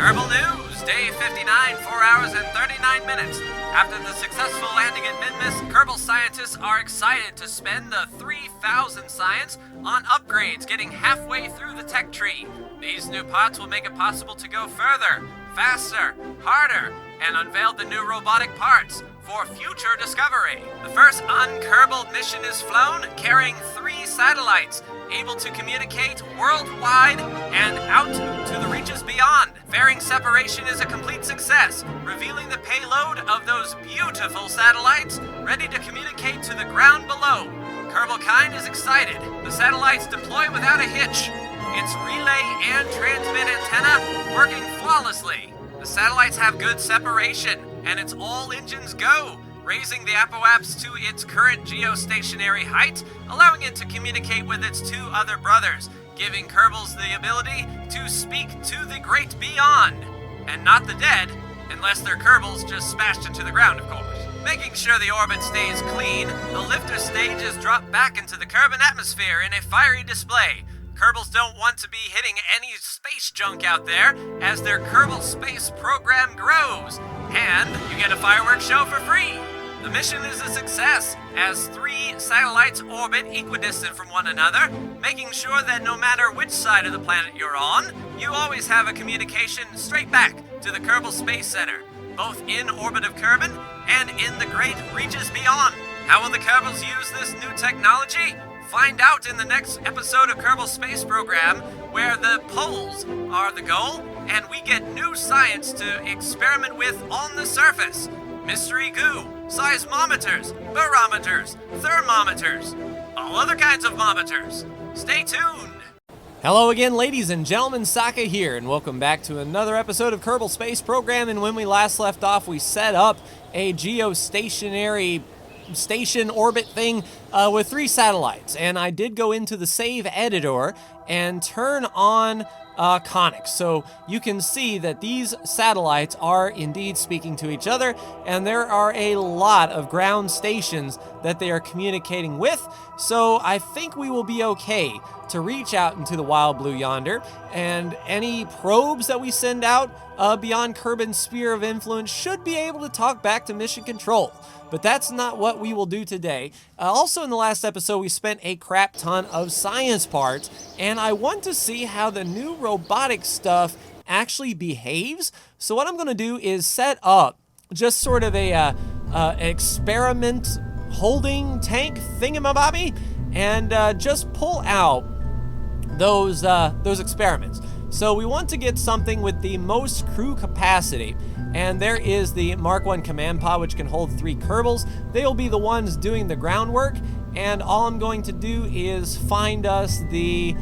Kerbal News, day 59, 4 hours and 39 minutes. After the successful landing at Minmus, Kerbal scientists are excited to spend the 3,000 science on upgrades getting halfway through the tech tree. These new parts will make it possible to go further, faster, harder, and unveil the new robotic parts for future discovery. The first un-Kerbal mission is flown, carrying 3 satellites, able to communicate worldwide and out to the reaches beyond. Fairing separation is a complete success, revealing the payload of those beautiful satellites, ready to communicate to the ground below. Kerbal Kind is excited. The satellites deploy without a hitch. Its relay and transmit antenna working flawlessly. The satellites have good separation, and its all engines go, raising the Apoaps to its current geostationary height, allowing it to communicate with its 2 other brothers, giving Kerbals the ability to speak to the great beyond, and not the dead, unless their Kerbals just smashed into the ground, of course. Making sure the orbit stays clean, the lifter stage is dropped back into the Kerbal atmosphere in a fiery display. Kerbals don't want to be hitting any space junk out there as their Kerbal Space Program grows, and you get a fireworks show for free. The mission is a success, as 3 satellites orbit equidistant from one another, making sure that no matter which side of the planet you're on, you always have a communication straight back to the Kerbal Space Center, both in orbit of Kerbin and in the great reaches beyond. How will the Kerbals use this new technology? Find out in the next episode of Kerbal Space Program, where the poles are the goal, and we get new science to experiment with on the surface. Mystery goo, seismometers, barometers, thermometers, all other kinds of mometers. Stay tuned. Hello again, ladies and gentlemen, Saka here, and welcome back to another episode of Kerbal Space Program. And when we last left off, we set up a geostationary station orbit thing with 3 satellites, and I did go into the save editor and turn on conics, so you can see that these satellites are indeed speaking to each other, and there are a lot of ground stations that they are communicating with, so I think we will be okay to reach out into the wild blue yonder, and any probes that we send out beyond Kerbin's sphere of influence should be able to talk back to mission control. But that's not what we will do today. Also in the last episode, we spent a crap ton of science parts, and I want to see how the new robotic stuff actually behaves. So what I'm gonna do is set up just sort of a experiment holding tank thingamabobby, and just pull out those experiments. So we want to get something with the most crew capacity, and there is the Mark 1 command pod, which can hold 3 Kerbals. They'll be the ones doing the groundwork, and all I'm going to do is find us the,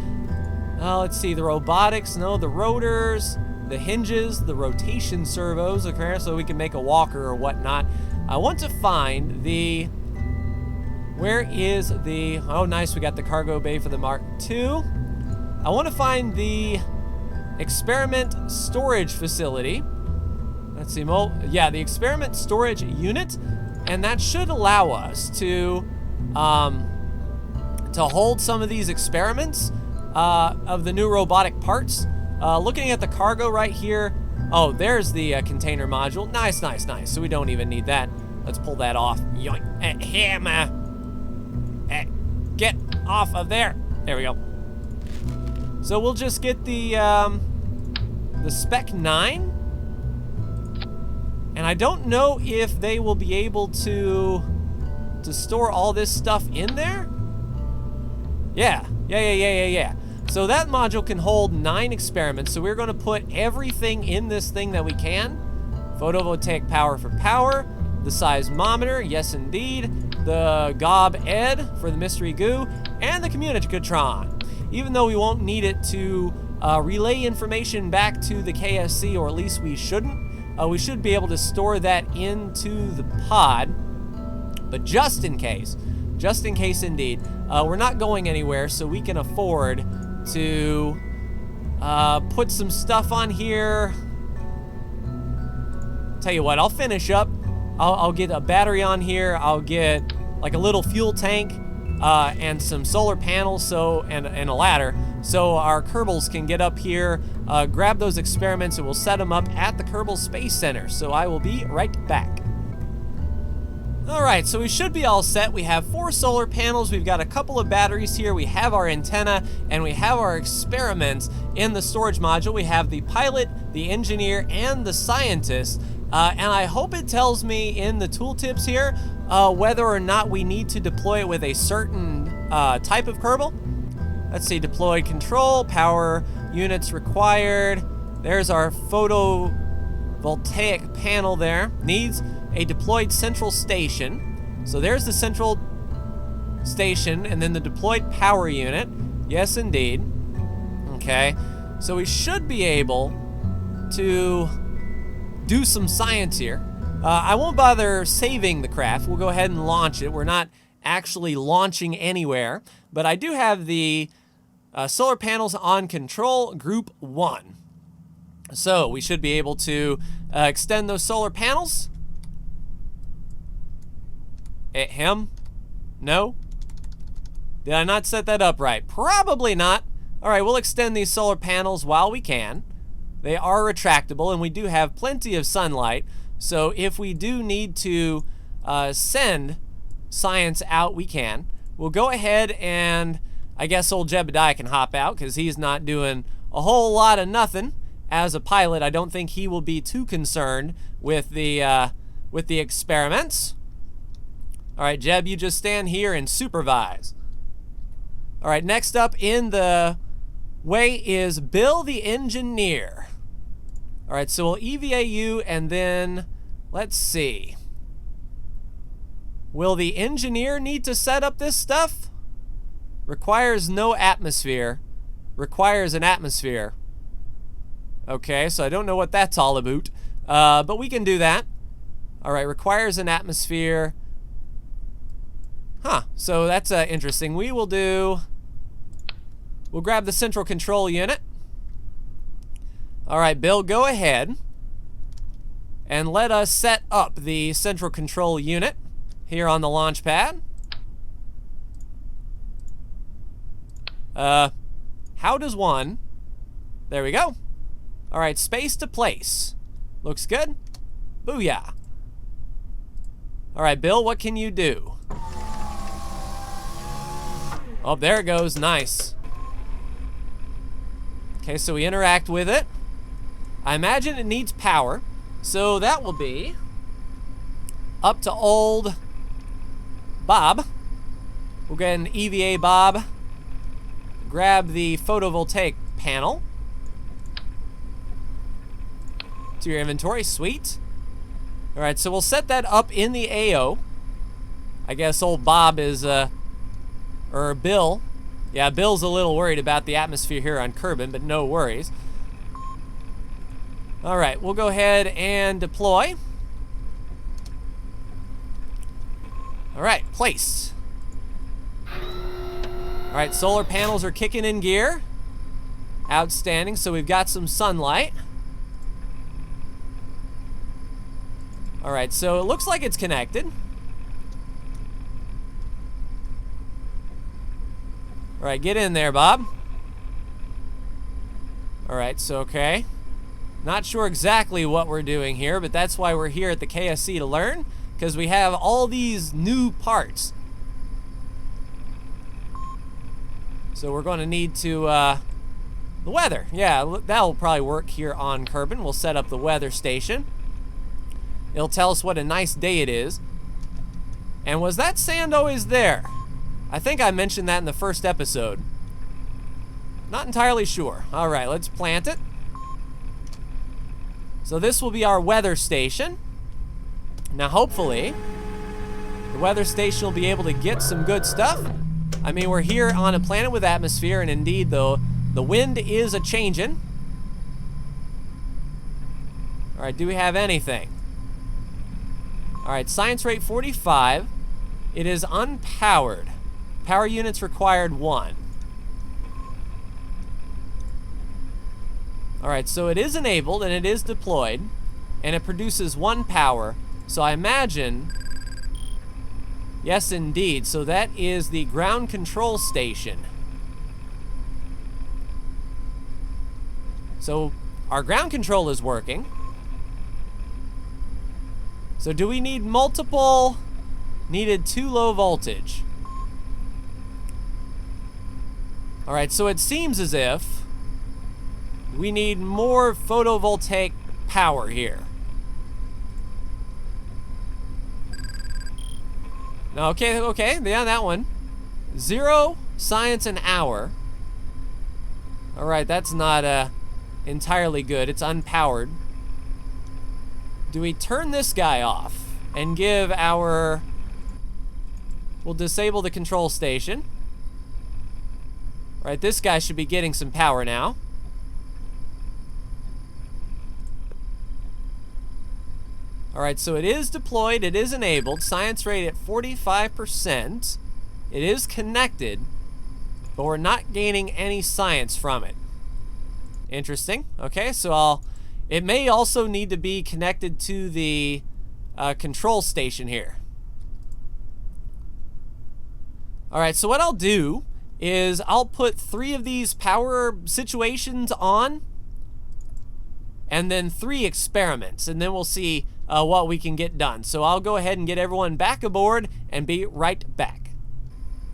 let's see, the robotics, no, the rotors, the hinges, the rotation servos, okay, so we can make a walker or whatnot. I want to find the, where is the, oh nice, we got the cargo bay for the Mark II. I want to find the experiment storage facility. Let's see, yeah, the experiment storage unit, and that should allow us to hold some of these experiments of the new robotic parts. Looking at the cargo right here, oh, there's the container module. Nice, nice, nice. So we don't even need that. Let's pull that off. Yoink. Hammer. Get off of there. There we go. So we'll just get the Spec 9. And I don't know if they will be able to store all this stuff in there. Yeah. So that module can hold 9 experiments. So we're going to put everything in this thing that we can. Photovoltaic power for power. The seismometer, yes indeed. The gob ed for the mystery goo. And the communicatron. Even though we won't need it to relay information back to the KSC, or at least we shouldn't. We should be able to store that into the pod, but just in case indeed, we're not going anywhere, so we can afford to put some stuff on here. Tell you what, I'll finish up. I'll get a battery on here. I'll get like a little fuel tank, and some solar panels, and a ladder, so our Kerbals can get up here, grab those experiments, and we'll set them up at the Kerbal Space Center. So I will be right back. All right, so we should be all set. We have 4 solar panels, we've got a couple of batteries here, we have our antenna, and we have our experiments in the storage module. We have the pilot, the engineer, and the scientist, and I hope it tells me in the tooltips here whether or not we need to deploy it with a certain type of Kerbal. Let's see, deployed control, power units required. There's our photovoltaic panel there. Needs a deployed central station. So there's the central station, and then the deployed power unit. Yes, indeed. Okay, so we should be able to do some science here. I won't bother saving the craft. We'll go ahead and launch it. We're not actually launching anywhere, but I do have the solar panels on control group 1. So we should be able to extend those solar panels. Him? No? Did I not set that up right? Probably not. All right, we'll extend these solar panels while we can. They are retractable, and we do have plenty of sunlight. So if we do need to send science out, we can. We'll go ahead and I guess old Jebediah can hop out because he's not doing a whole lot of nothing as a pilot. I don't think he will be too concerned with the experiments. All right, Jeb, you just stand here and supervise. All right, next up in the way is Bill the engineer. All right, so we'll EVA you, and then let's see. Will the engineer need to set up this stuff? Requires no atmosphere. Requires an atmosphere. Okay, so I don't know what that's all about, but we can do that. All right, requires an atmosphere. Huh, so that's interesting. We'll grab the central control unit. All right, Bill, go ahead and let us set up the central control unit here on the launch pad. How does one? There we go. All right, space to place. Looks good. Booyah. All right, Bill, what can you do? Oh, there it goes. Nice. Okay, so we interact with it. I imagine it needs power, so that will be up to old Bob. We'll get an EVA Bob. Grab the photovoltaic panel to your inventory. Sweet. All right, so we'll set that up in the AO. I guess old Bob is, or Bill. Yeah, Bill's a little worried about the atmosphere here on Kerbin, but no worries. All right, we'll go ahead and deploy. All right, place. All right, solar panels are kicking in gear. Outstanding, so we've got some sunlight. All right, so it looks like it's connected. All right, get in there, Bob. All right, so okay. Not sure exactly what we're doing here, but that's why we're here at the KSC to learn, because we have all these new parts. So we're going to need to, the weather. Yeah, that'll probably work here on Kerbin. We'll set up the weather station. It'll tell us what a nice day it is. And was that sand always there? I think I mentioned that in the first episode. Not entirely sure. All right, let's plant it. So this will be our weather station. Now hopefully, the weather station will be able to get some good stuff. I mean, we're here on a planet with atmosphere, and indeed, though, the wind is a-changin'. All right, do we have anything? All right, science rate 45. It is unpowered. Power units required 1. All right, so it is enabled and it is deployed, and it produces 1 power. So I imagine Yes, indeed. So that is the ground control station. So our ground control is working. So do we need multiple? Needed 2 low voltage. All right, so it seems as if we need more photovoltaic power here. Okay, yeah, that one. 0 science an hour. All right, that's not entirely good. It's unpowered. Do we turn this guy off and give our... We'll disable the control station. All right, this guy should be getting some power now. All right, so it is deployed, it is enabled, science rate at 45%. It is connected, but we're not gaining any science from it. Interesting. Okay, so it may also need to be connected to the control station here. All right, so what I'll do is I'll put 3 of these power situations on, and then 3 experiments, and then we'll see what we can get done. So I'll go ahead and get everyone back aboard and be right back.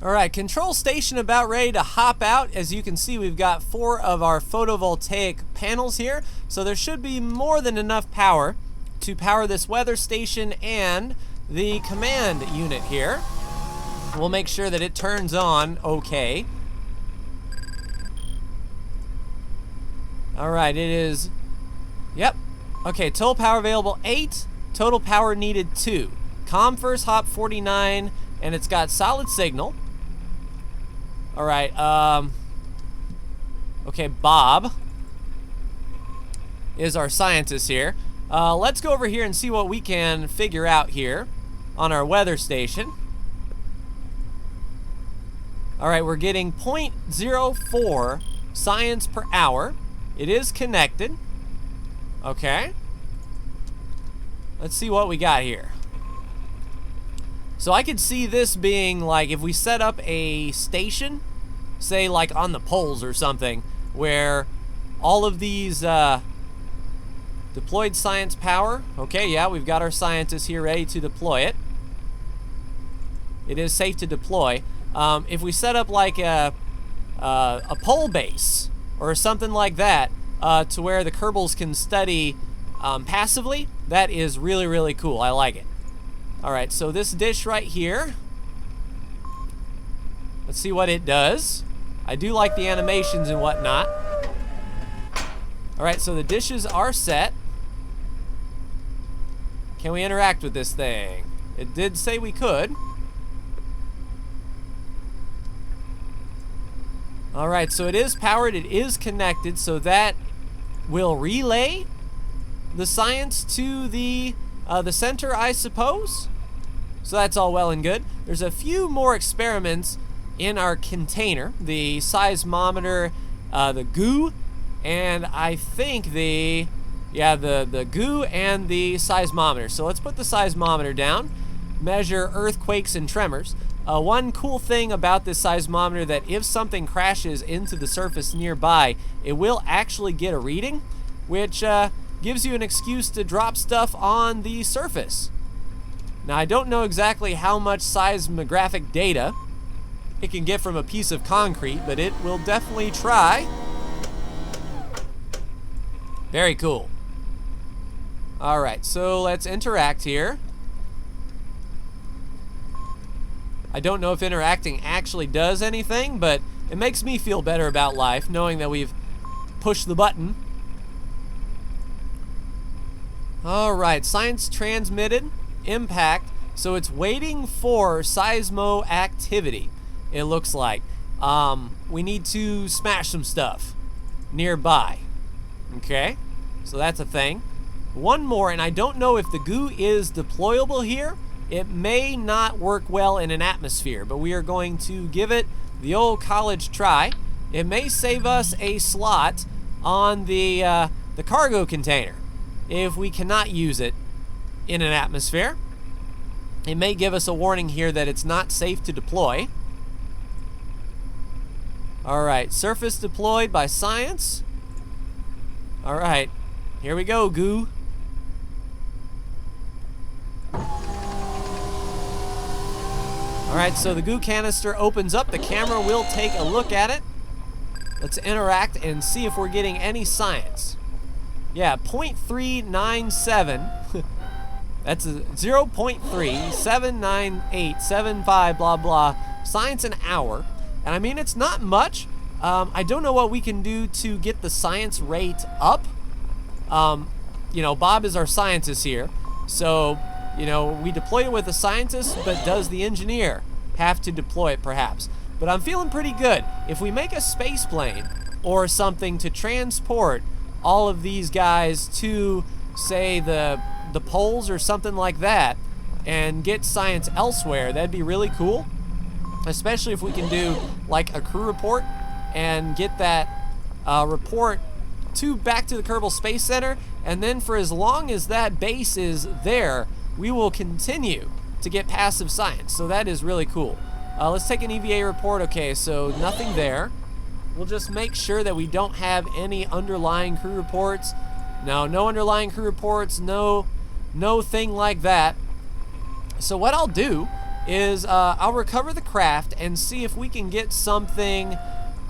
All right, control station about ready to hop out. As you can see, we've got 4 of our photovoltaic panels here, so there should be more than enough power to power this weather station and the command unit here. We'll make sure that it turns on okay. All right, it is, yep. Okay, total power available 8, total power needed 2. Com first hop 49, and it's got solid signal. All right, okay, Bob is our scientist here. Let's go over here and see what we can figure out here on our weather station. All right, we're getting 0.04 science per hour. It is connected. Okay. Let's see what we got here. So I could see this being like if we set up a station, say like on the poles or something, where all of these deployed science power. Okay, yeah, we've got our scientists here ready to deploy it. It is safe to deploy. If we set up like a pole base or something like that, to where the Kerbals can study passively, that is really, really cool. I like it. All right, so this dish right here, let's see what it does. I do like the animations and whatnot. All right, so the dishes are set. Can we interact with this thing? It did say we could. All right, so it is powered, it is connected, so that will relay the science to the center, I suppose. So that's all well and good. There's a few more experiments in our container. The seismometer, the goo, and I think the goo and the seismometer. So let's put the seismometer down, measure earthquakes and tremors. One cool thing about this seismometer that if something crashes into the surface nearby, it will actually get a reading, which gives you an excuse to drop stuff on the surface. Now, I don't know exactly how much seismographic data it can get from a piece of concrete, but it will definitely try. Very cool. All right, so let's interact here. I don't know if interacting actually does anything, but it makes me feel better about life knowing that we've pushed the button. All right, science transmitted, impact. So it's waiting for seismo activity, it looks like. We need to smash some stuff nearby. Okay, so that's a thing. One more, and I don't know if the goo is deployable here. It may not work well in an atmosphere, but we are going to give it the old college try. It may save us a slot on the cargo container if we cannot use it in an atmosphere. it may give us a warning here that it's not safe to deploy. Alright, surface deployed by science. Alright, here we go, goo. Alright, so the goo canister opens up. The camera will take a look at it. Let's interact and see if we're getting any science. Yeah, 0.397. That's a 0.379875 blah blah science an hour. And I mean, it's not much. I don't know what we can do to get the science rate up. You know, Bob is our scientist here. So, you know, we deploy it with a scientist, but does the engineer have to deploy it perhaps? But I'm feeling pretty good. If we make a space plane or something to transport all of these guys to, say, the poles or something like that and get science elsewhere, that'd be really cool. Especially if we can do like a crew report and get that report back to the Kerbal Space Center, and then for as long as that base is there, we will continue to get passive science. So that is really cool. Let's take an EVA report. Okay, so nothing there. We'll just make sure that we don't have any underlying crew reports. No underlying crew reports, no thing like that. So what I'll do is I'll recover the craft and see if we can get something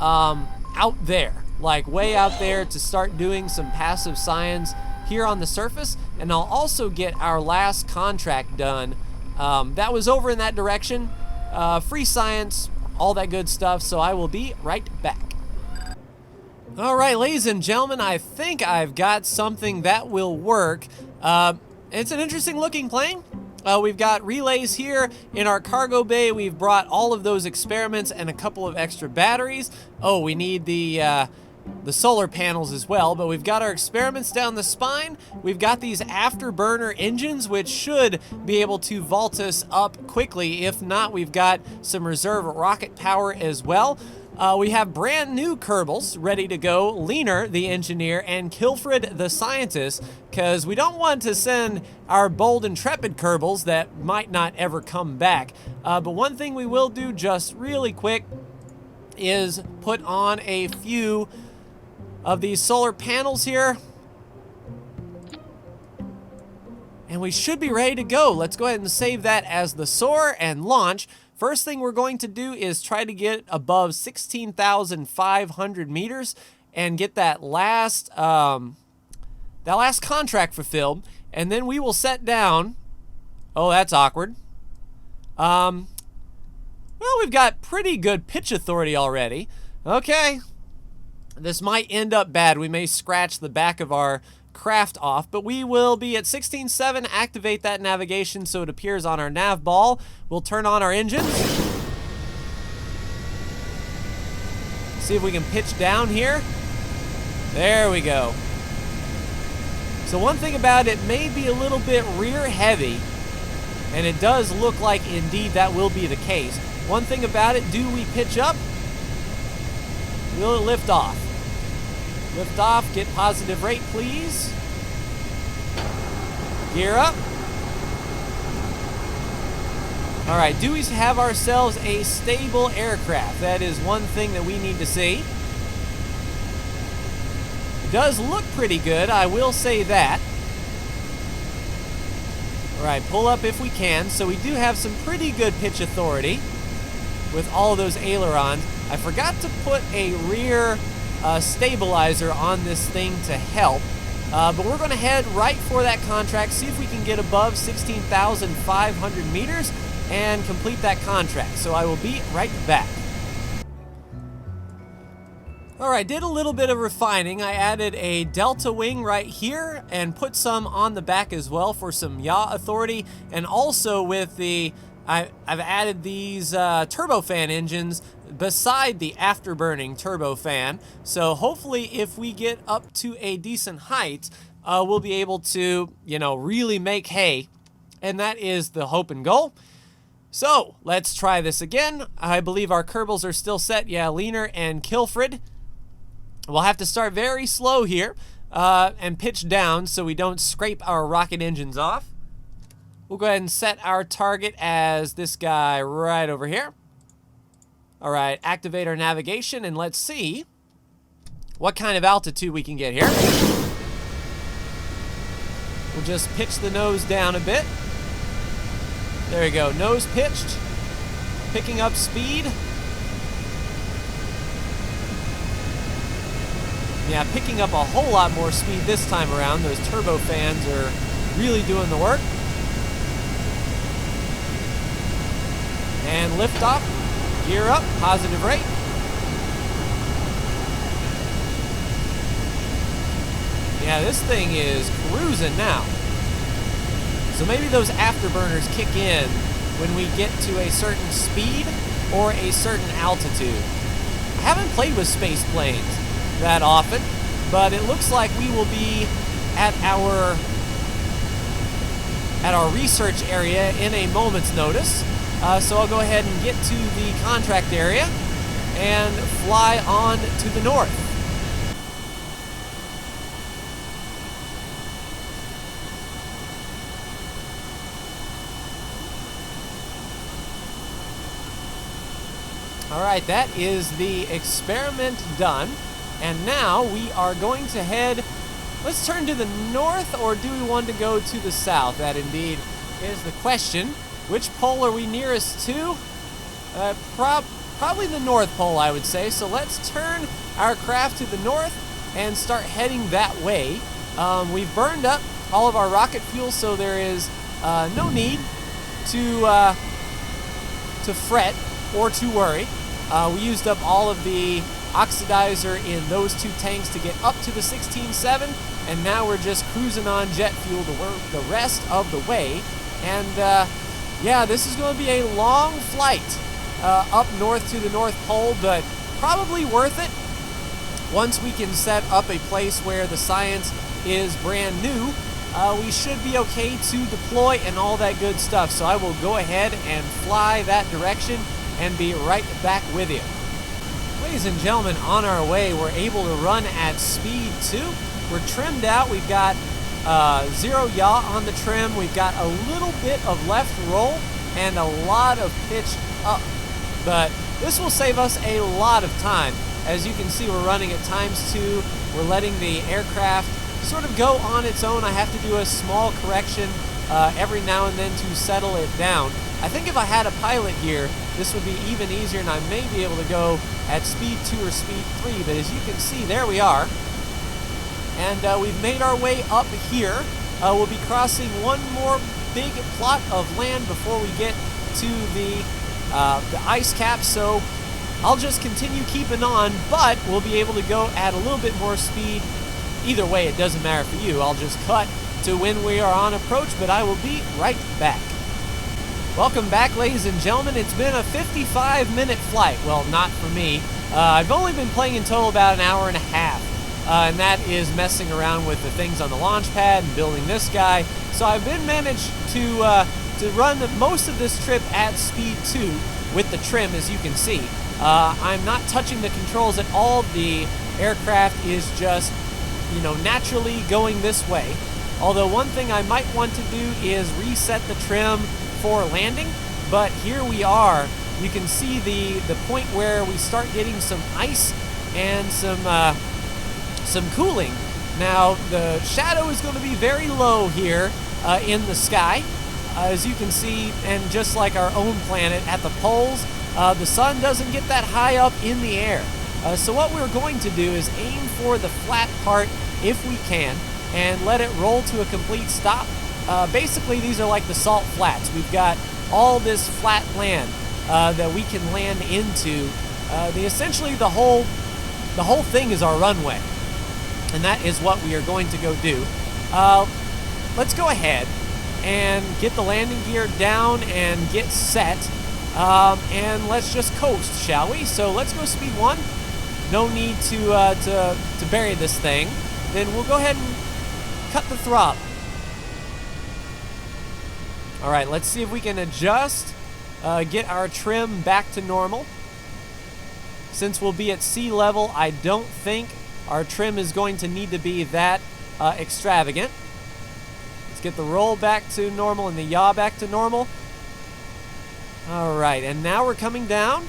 out there, like way out there, to start doing some passive science here on the surface. And I'll also get our last contract done. That was over in that direction. Free science, all that good stuff. So I will be right back. All right, ladies and gentlemen, I think I've got something that will work. It's an interesting looking plane. We've got relays here in our cargo bay. We've brought all of those experiments and a couple of extra batteries. Oh, we need the solar panels as well, but we've got our experiments down the spine. We've got these afterburner engines, which should be able to vault us up quickly. If not, we've got some reserve rocket power as well. We have brand new Kerbals ready to go, Leaner, the engineer, and Kilfred, the scientist, because we don't want to send our bold, intrepid Kerbals that might not ever come back. But one thing we will do just really quick is put on a few of these solar panels here. And we should be ready to go. Let's go ahead and save that as the soar and launch. First thing we're going to do is try to get above 16,500 meters and get that last contract fulfilled, and then we will set down. Oh, that's awkward. Well, we've got pretty good pitch authority already. Okay, this might end up bad. We may scratch the back of our craft off, but we will be at 16.7. Activate that navigation so it appears on our nav ball. We'll turn on our engines. See if we can pitch down here. There we go. So one thing about it, may be a little bit rear heavy, and it does look like indeed that will be the case. One thing about it, do we pitch up? Will it lift off? Lift off, get positive rate, please. Gear up. All right, do we have ourselves a stable aircraft? That is one thing that we need to see. It does look pretty good, I will say that. All right, pull up if we can. So we do have some pretty good pitch authority with all of those ailerons. I forgot to put a rear stabilizer on this thing to help, but we're going to head right for that contract, see if we can get above 16,500 meters and complete that contract. So I will be right back. All right, did a little bit of refining. I added a delta wing right here and put some on the back as well for some yaw authority, and also with the I've added these turbofan engines beside the afterburning turbofan. So hopefully if we get up to a decent height, we'll be able to, you know, really make hay. And that is the hope and goal. So let's try this again. I believe our Kerbals are still set. Yeah, Leaner and Kilfred. We'll have to start very slow here and pitch down so we don't scrape our rocket engines off. We'll go ahead and set our target as this guy right over here. All right, activate our navigation, and let's see what kind of altitude we can get here. We'll just pitch the nose down a bit. There we go, nose pitched, picking up speed. Yeah, picking up a whole lot more speed this time around. Those turbo fans are really doing the work. And liftoff, gear up, positive rate. Yeah, this thing is cruising now. So maybe those afterburners kick in when we get to a certain speed or a certain altitude. I haven't played with space planes that often, but it looks like we will be at our research area in a moment's notice. So I'll go ahead and get to the contract area and fly on to the north. All right, that is the experiment done. And now we are going to head, let's turn to the north, or do we want to go to the south? That indeed is the question. Which pole are we nearest to? Probably the North Pole, I would say. So let's turn our craft to the north and start heading that way. We've burned up all of our rocket fuel, so there is no need to fret or to worry. We used up all of the oxidizer in those two tanks to get up to the 16.7, and now we're just cruising on jet fuel the rest of the way. And yeah, this is going to be a long flight up north to the North Pole, but probably worth it once we can set up a place where the science is brand new. We should be okay to deploy and all that good stuff. So I will go ahead and fly that direction and be right back with you. Ladies and gentlemen, on our way, we're able to run at speed 2. We're trimmed out. We've got 0 yaw on the trim. We've got a little bit of left roll and a lot of pitch up. But this will save us a lot of time. As you can see, we're running at ×2. We're letting the aircraft sort of go on its own. I have to do a small correction every now and then to settle it down. I think if I had a pilot here, this would be even easier, and I may be able to go at speed 2 or speed 3. But as you can see, there we are. And we've made our way up here. We'll be crossing one more big plot of land before we get to the ice cap. So I'll just continue keeping on, but we'll be able to go at a little bit more speed. Either way, it doesn't matter for you. I'll just cut to when we are on approach, but I will be right back. Welcome back, ladies and gentlemen. It's been a 55-minute flight. Well, not for me. I've only been playing in total about an hour and a half. And that is messing around with the things on the launch pad and building this guy. So I've been managed to run most of this trip at speed 2 with the trim, as you can see. I'm not touching the controls at all. The aircraft is just, naturally going this way. Although one thing I might want to do is reset the trim for landing. But here we are. You can see the point where we start getting some ice and some cooling. Now, the shadow is going to be very low here in the sky, as you can see, and just like our own planet at the poles, the sun doesn't get that high up in the air. So what we're going to do is aim for the flat part if we can, and let it roll to a complete stop. Basically, these are like the salt flats. We've got all this flat land that we can land into. Essentially, the whole thing is our runway. And that is what we are going to go do. Let's go ahead and get the landing gear down and get set. And let's just coast, shall we? So let's go speed 1. No need to bury this thing. Then we'll go ahead and cut the throttle. All right, let's see if we can adjust, get our trim back to normal. Since we'll be at sea level, I don't think our trim is going to need to be that extravagant. Let's get the roll back to normal and the yaw back to normal. All right, and now we're coming down.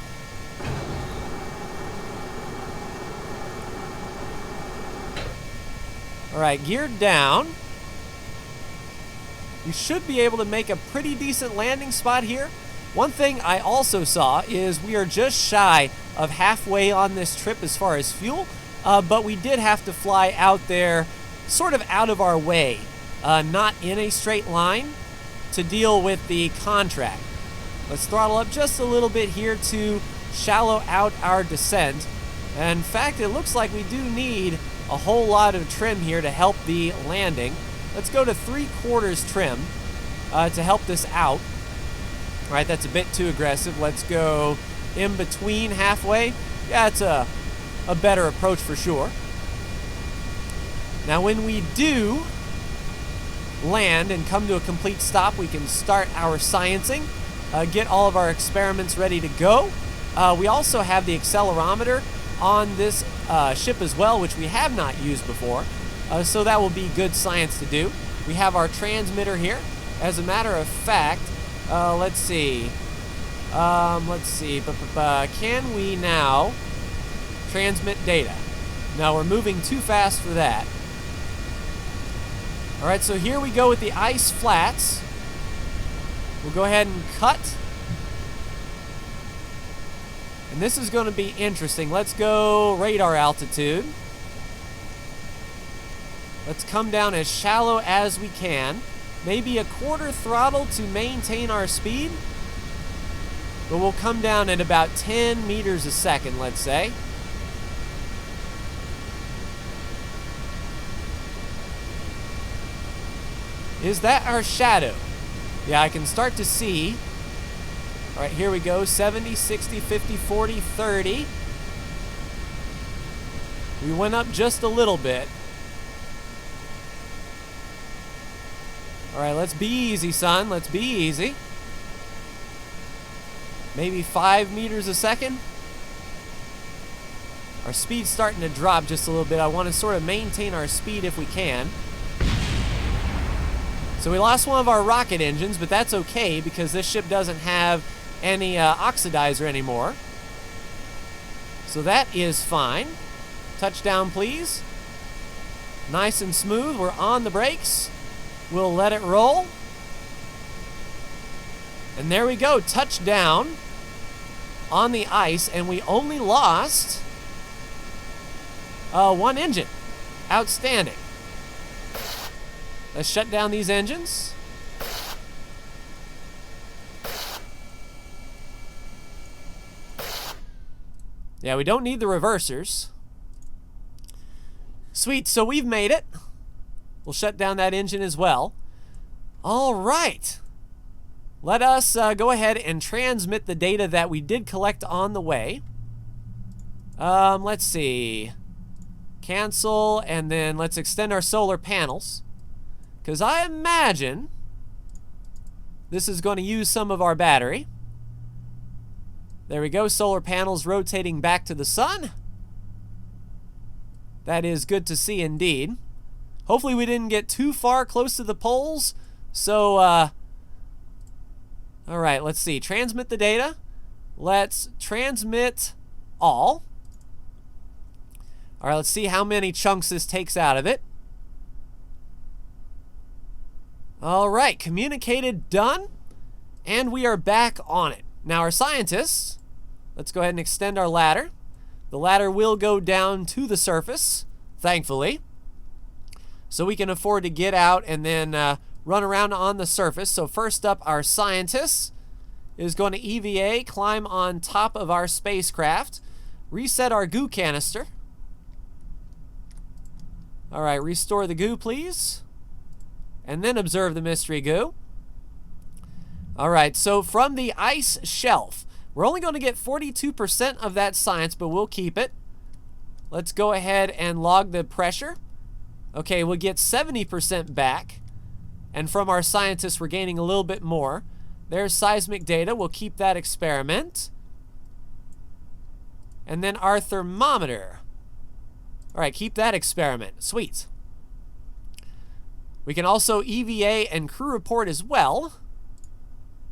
All right, geared down. We should be able to make a pretty decent landing spot here. One thing I also saw is we are just shy of halfway on this trip as far as fuel, but we did have to fly out there sort of out of our way, not in a straight line, to deal with the contract. Let's throttle up just a little bit here to shallow out our descent. In fact, it looks like we do need a whole lot of trim here to help the landing. Let's go to 3/4 trim to help this out. All right, that's a bit too aggressive. Let's go in between halfway. Yeah, it's a better approach for sure. Now, when we do land and come to a complete stop, we can start our sciencing, get all of our experiments ready to go. We also have the accelerometer on this ship as well, which we have not used before. So that will be good science to do. We have our transmitter here. As a matter of fact, let's see. Can we now transmit data? No, we're moving too fast for that. All right, so here we go with the ice flats. We'll go ahead and cut. And this is going to be interesting. Let's go radar altitude. Let's come down as shallow as we can. Maybe a 1/4 throttle to maintain our speed. But we'll come down at about 10 meters a second, let's say. Is that our shadow? Yeah, I can start to see. All right, here we go. 70, 60, 50, 40, 30. We went up just a little bit. All right, let's be easy, son. Let's be easy. Maybe 5 meters a second. Our speed's starting to drop just a little bit. I want to sort of maintain our speed if we can. So we lost one of our rocket engines, but that's okay because this ship doesn't have any oxidizer anymore. So that is fine. Touchdown, please. Nice and smooth. We're on the brakes. We'll let it roll. And there we go. Touchdown on the ice, and we only lost one engine. Outstanding. Let's shut down these engines. Yeah, we don't need the reversers. Sweet, so we've made it. We'll shut down that engine as well. All right. Let us go ahead and transmit the data that we did collect on the way. Let's see. Cancel, and then let's extend our solar panels. Because I imagine this is going to use some of our battery. There we go, solar panels rotating back to the sun. That is good to see indeed. Hopefully we didn't get too far close to the poles. So, all right, let's see. Transmit the data. Let's transmit all. All right, let's see how many chunks this takes out of it. All right, communicated, done, and we are back on it. Now our scientists, let's go ahead and extend our ladder. The ladder will go down to the surface, thankfully, so we can afford to get out and then run around on the surface. So first up, our scientist is going to EVA, climb on top of our spacecraft, reset our goo canister. All right, restore the goo, please. And then observe the mystery goo. All right, so from the ice shelf, we're only going to get 42% of that science, but we'll keep it. Let's go ahead and log the pressure. Okay, we'll get 70% back. And from our scientists, we're gaining a little bit more. There's seismic data. We'll keep that experiment. And then our thermometer. All right, keep that experiment. Sweet. We can also EVA and crew report as well.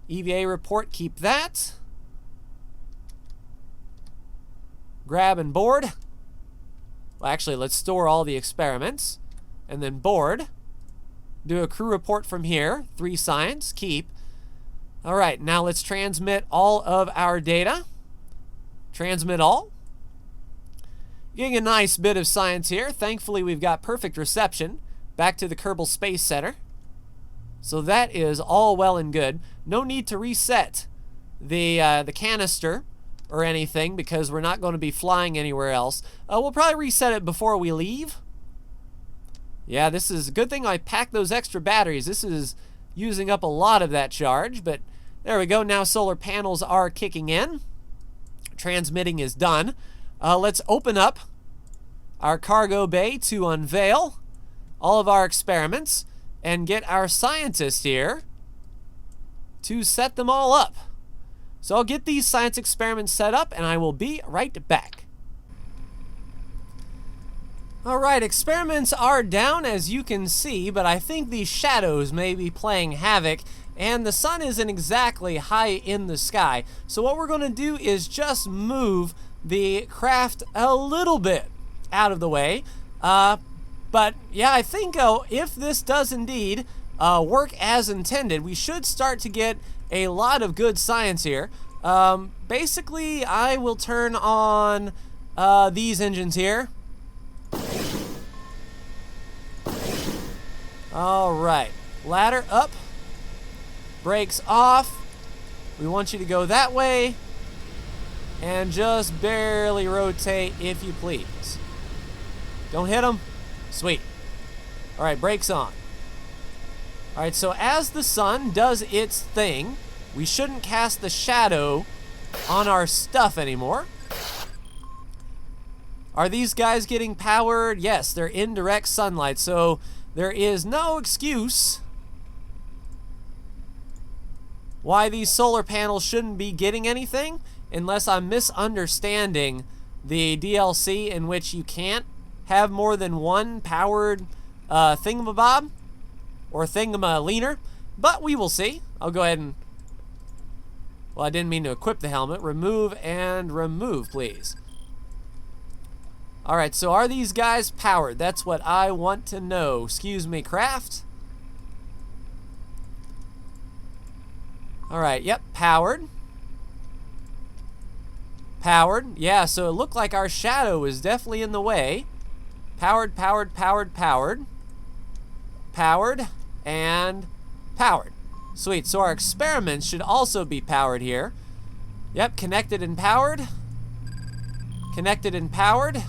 EVA report, keep that. Grab and board. Well, actually, let's store all the experiments. And then board. Do a crew report from here. 3 science, keep. All right, now let's transmit all of our data. Transmit all. Getting a nice bit of science here. Thankfully, we've got perfect reception back to the Kerbal Space Center. So that is all well and good. No need to reset the canister or anything because we're not going to be flying anywhere else. We'll probably reset it before we leave. Yeah, this is a good thing I packed those extra batteries. This is using up a lot of that charge, but there we go. Now solar panels are kicking in. Transmitting is done. Let's open up our cargo bay to unveil all of our experiments and get our scientists here to set them all up. So I'll get these science experiments set up and I will be right back. Alright, experiments are down as you can see, but I think these shadows may be playing havoc and the sun isn't exactly high in the sky. So what we're going to do is just move the craft a little bit out of the way. But yeah, I think if this does indeed work as intended, we should start to get a lot of good science here. Basically, I will turn on these engines here. All right, ladder up, brakes off. We want you to go that way and just barely rotate if you please. Don't hit them. Sweet. All right, brakes on. All right, so as the sun does its thing, we shouldn't cast the shadow on our stuff anymore. Are these guys getting powered? Yes, they're in direct sunlight, so there is no excuse why these solar panels shouldn't be getting anything, unless I'm misunderstanding the DLC in which you can't have more than one powered thingamabob or thingamaleaner, but we will see. I'll go ahead and, well, I didn't mean to equip the helmet. Remove and remove, please. All right, so are these guys powered? That's what I want to know. Excuse me, craft. All right, yep, powered. Powered, yeah, so it looked like our shadow is definitely in the way. Powered, powered, powered, powered. Powered, and powered. Sweet, so our experiments should also be powered here. Yep, connected and powered. Connected and powered.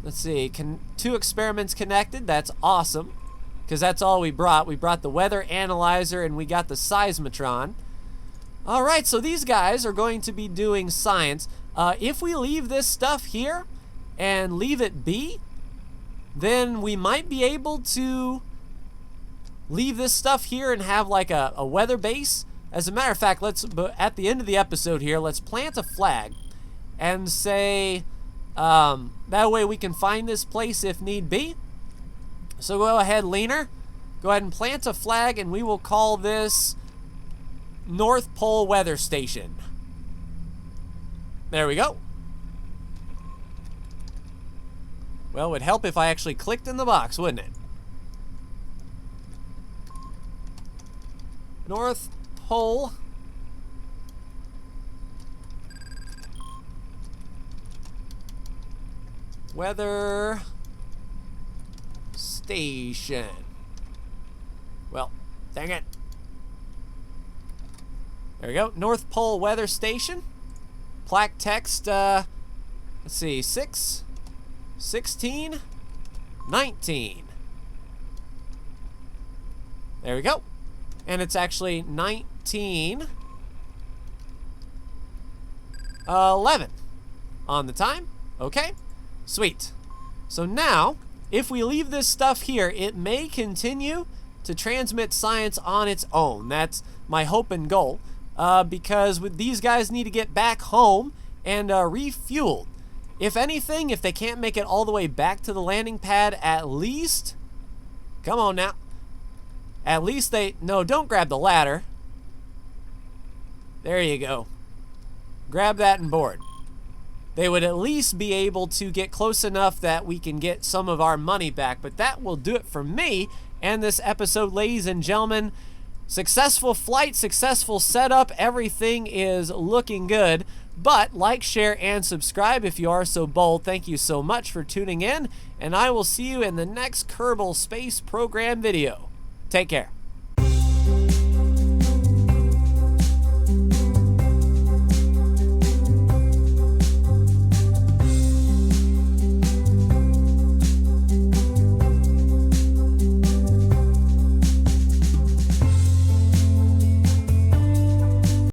Let's see, 2 experiments connected, that's awesome. Because that's all we brought. We brought the weather analyzer and we got the seismotron. All right, so these guys are going to be doing science. If we leave this stuff here and leave it be, then we might be able to leave this stuff here and have like a weather base. As a matter of fact, at the end of the episode here, let's plant a flag and say, that way we can find this place if need be. So go ahead, Leaner. Go ahead and plant a flag and we will call this North Pole Weather Station. There we go. Well, it would help if I actually clicked in the box, wouldn't it? North Pole Weather Station. Well, dang it. There we go. North Pole Weather Station. Plaque text, let's see, 6, 16, 19. There we go. And it's actually 19, 11 on the time. Okay, sweet. So now, if we leave this stuff here, it may continue to transmit science on its own. That's my hope and goal. Because these guys need to get back home and refueled. If anything, if they can't make it all the way back to the landing pad, at least Come on now. At least no, don't grab the ladder. There you go. Grab that and board. They would at least be able to get close enough that we can get some of our money back. But that will do it for me and this episode, ladies and gentlemen. Successful flight, successful setup. Everything is looking good. But like, share, and subscribe if you are so bold. Thank you so much for tuning in. And I will see you in the next Kerbal Space Program video. Take care.